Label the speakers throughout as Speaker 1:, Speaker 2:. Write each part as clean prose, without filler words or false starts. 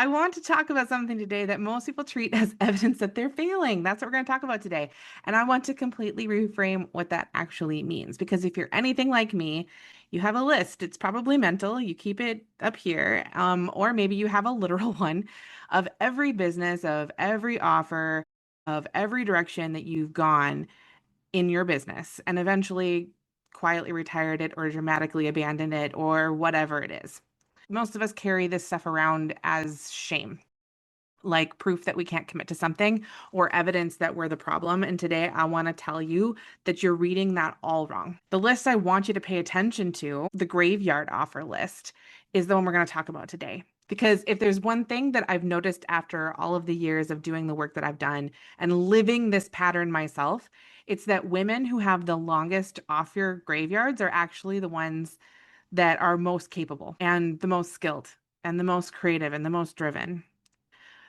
Speaker 1: I want to talk about something today that most people treat as evidence that they're failing. That's what we're going to talk about today. And I want to completely reframe what that actually means. Because if you're anything like me, you have a list. It's probably mental. You keep it up here. Or maybe you have a literal one of every business, of every offer, of every direction that you've gone in your business and eventually quietly retired it or dramatically abandoned it or whatever it is. Most of us carry this stuff around as shame, like proof that we can't commit to something or evidence that we're the problem. And today I want to tell you that you're reading that all wrong. The list I want you to pay attention to, the graveyard offer list, is the one we're going to talk about today. Because if there's one thing that I've noticed after all of the years of doing the work that I've done and living this pattern myself, it's that women who have the longest off your graveyards are actually the ones that are most capable and the most skilled and the most creative and the most driven.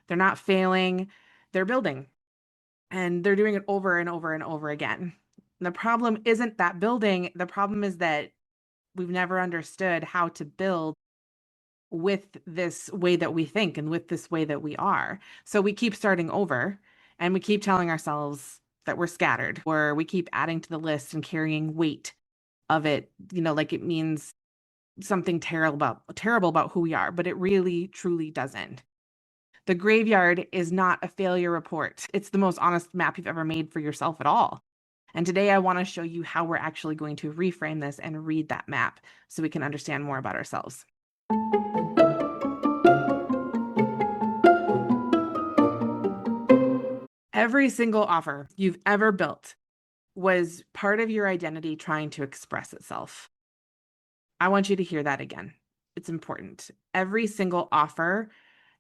Speaker 1: They're not failing, they're building and they're doing it over and over and over again. And the problem isn't that building, the problem is that we've never understood how to build with this way that we think and with this way that we are. So we keep starting over and we keep telling ourselves that we're scattered, or we keep adding to the list and carrying weight of it, like it means something terrible about who we are, but it really truly doesn't. The graveyard is not a failure report. It's the most honest map you've ever made for yourself at all. And today I want to show you how we're actually going to reframe this and read that map so we can understand more about ourselves. Every single offer you've ever built was part of your identity trying to express itself. I want you to hear that again. It's important. Every single offer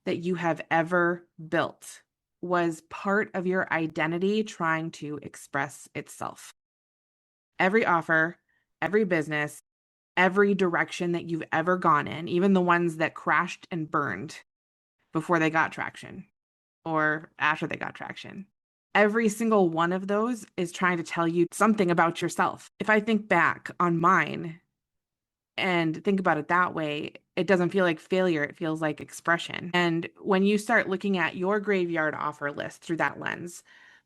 Speaker 1: that you have ever built was part of your identity trying to express itself. Every offer, every business, every direction that you've ever gone in, even the ones that crashed and burned before they got traction or after they got traction. Every single one of those is trying to tell you something about yourself. If I think back on mine and think about it that way, it doesn't feel like failure. It feels like expression. And when you start looking at your graveyard offer list through that lens,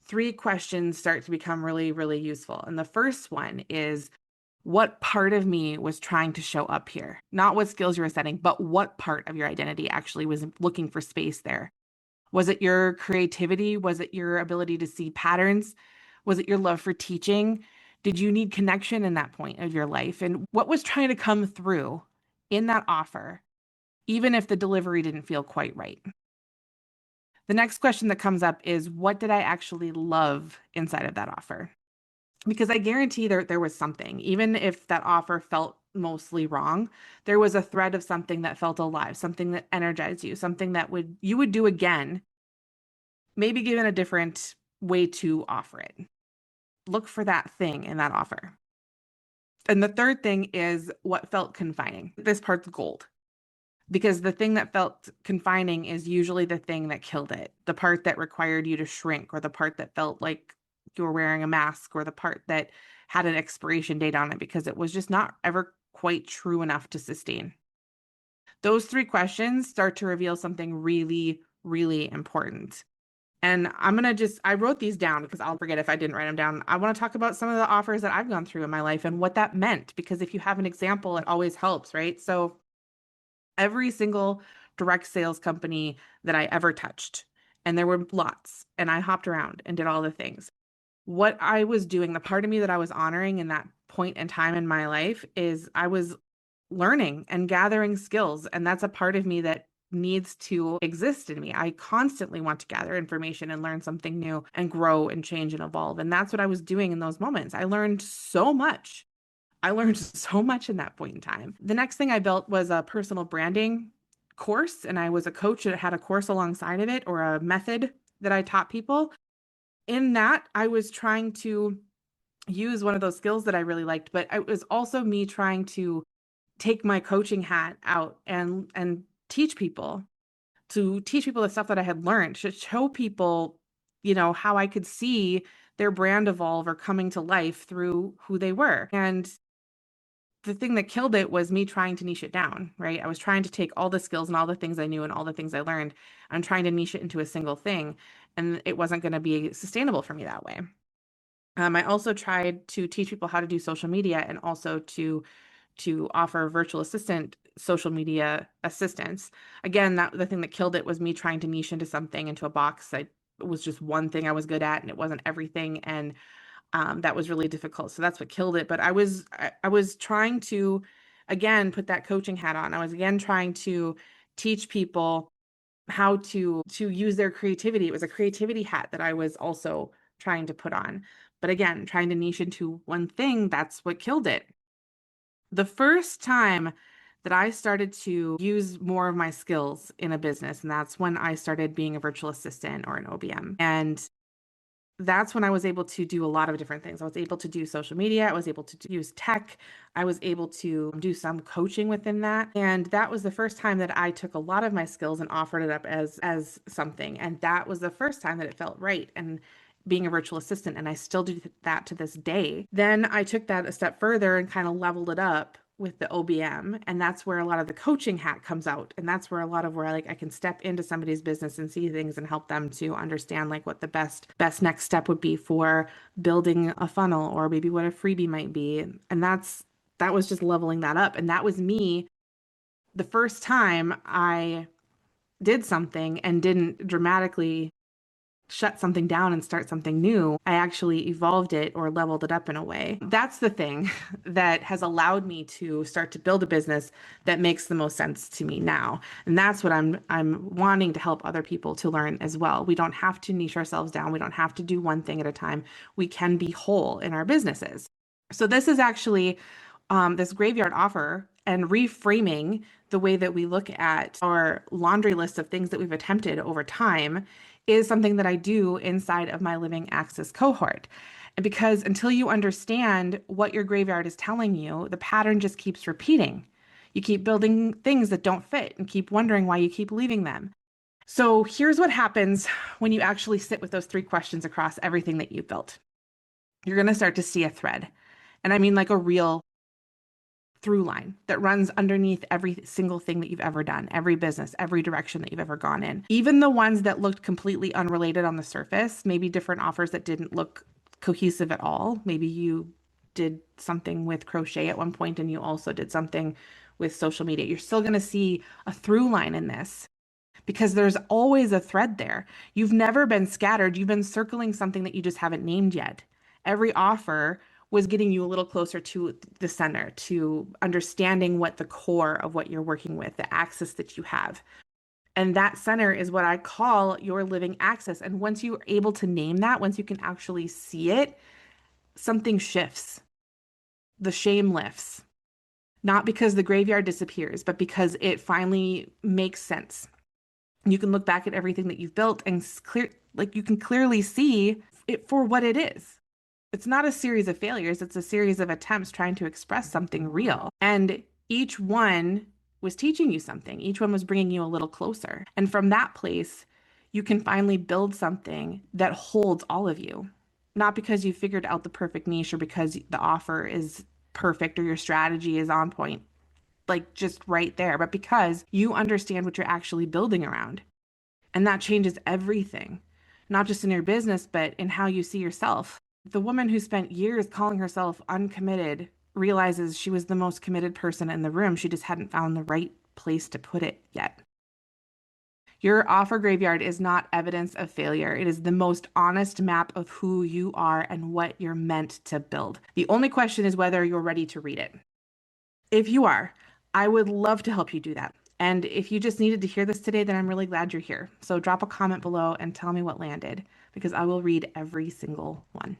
Speaker 1: three questions start to become really, really useful. And the first one is, what part of me was trying to show up here? Not what skills you were setting, but what part of your identity actually was looking for space there? Was it your creativity? Was it your ability to see patterns? Was it your love for teaching? Did you need connection in that point of your life? And what was trying to come through in that offer, even if the delivery didn't feel quite right? The next question that comes up is, what did I actually love inside of that offer? Because I guarantee there was something, even if that offer felt mostly wrong, there was a thread of something that felt alive, something that energized you, something that you would do again, maybe given a different way to offer it. Look for that thing in that offer. And the third thing is what felt confining. This part's gold because the thing that felt confining is usually the thing that killed it. The part that required you to shrink, or the part that felt like you were wearing a mask, or the part that had an expiration date on it because it was just not ever quite true enough to sustain. Those three questions start to reveal something really, really important. And I wrote these down because I'll forget if I didn't write them down. I want to talk about some of the offers that I've gone through in my life and what that meant, because if you have an example, it always helps, right? So every single direct sales company that I ever touched, and there were lots, and I hopped around and did all the things. What I was doing, the part of me that I was honoring in that point in time in my life is I was learning and gathering skills. And that's a part of me that needs to exist in me. I constantly want to gather information and learn something new and grow and change and evolve. And that's what I was doing in those moments. I learned so much. I learned so much in that point in time. The next thing I built was a personal branding course, and I was a coach that had a course alongside of it, or a method that I taught people. In that, I was trying to use one of those skills that I really liked, but it was also me trying to take my coaching hat out and teach people the stuff that I had learned, to show people, how I could see their brand evolve or coming to life through who they were. And the thing that killed it was me trying to niche it down, right? I was trying to take all the skills and all the things I knew and all the things I learned. I'm trying to niche it into a single thing, and it wasn't going to be sustainable for me that way. I also tried to teach people how to do social media and also to offer virtual assistant social media assistance. Again, that the thing that killed it was me trying to niche into something, into a box. It was just one thing I was good at, and it wasn't everything, and that was really difficult. So that's what killed it. But I was trying to again put that coaching hat on. I was again trying to teach people how to use their creativity. It was a creativity hat that I was also trying to put on. But again, trying to niche into one thing, that's what killed it. The first time that I started to use more of my skills in a business, and that's when I started being a virtual assistant or an OBM. And that's when I was able to do a lot of different things. I was able to do social media. I was able to use tech. I was able to do some coaching within that. And that was the first time that I took a lot of my skills and offered it up as something. And that was the first time that it felt right. And being a virtual assistant, and I still do that to this day. Then I took that a step further and kind of leveled it up with the OBM, and that's where a lot of the coaching hat comes out, and that's where a lot of where I can step into somebody's business and see things and help them to understand like what the best next step would be for building a funnel, or maybe what a freebie might be. And that was just leveling that up, and that was me the first time I did something and didn't dramatically shut something down and start something new. I actually evolved it or leveled it up in a way. That's the thing that has allowed me to start to build a business that makes the most sense to me now. And that's what I'm wanting to help other people to learn as well. We don't have to niche ourselves down. We don't have to do one thing at a time. We can be whole in our businesses. So this is actually this graveyard offer and reframing the way that we look at our laundry list of things that we've attempted over time is something that I do inside of my living access cohort. And because until you understand what your graveyard is telling you, the pattern just keeps repeating. You keep building things that don't fit and keep wondering why you keep leaving them. So here's what happens when you actually sit with those 3 questions across everything that you've built. You're going to start to see a thread. And I mean like a real through line that runs underneath every single thing that you've ever done, every business, every direction that you've ever gone in. Even the ones that looked completely unrelated on the surface, maybe different offers that didn't look cohesive at all. Maybe you did something with crochet at one point and you also did something with social media. You're still going to see a through line in this because there's always a thread there. You've never been scattered. You've been circling something that you just haven't named yet. Every offer was getting you a little closer to the center, to understanding what the core of what you're working with, the axis that you have. And that center is what I call your living axis. And once you're able to name that, once you can actually see it, something shifts. The shame lifts. Not because the graveyard disappears, but because it finally makes sense. You can look back at everything that you've built and you can clearly see it for what it is. It's not a series of failures, it's a series of attempts trying to express something real. And each one was teaching you something, each one was bringing you a little closer. And from that place, you can finally build something that holds all of you. Not because you figured out the perfect niche or because the offer is perfect or your strategy is on point, like just right there, but because you understand what you're actually building around. And that changes everything, not just in your business, but in how you see yourself. The woman who spent years calling herself uncommitted realizes she was the most committed person in the room. She just hadn't found the right place to put it yet. Your offer graveyard is not evidence of failure. It is the most honest map of who you are and what you're meant to build. The only question is whether you're ready to read it. If you are, I would love to help you do that. And if you just needed to hear this today, then I'm really glad you're here. So drop a comment below and tell me what landed, because I will read every single one.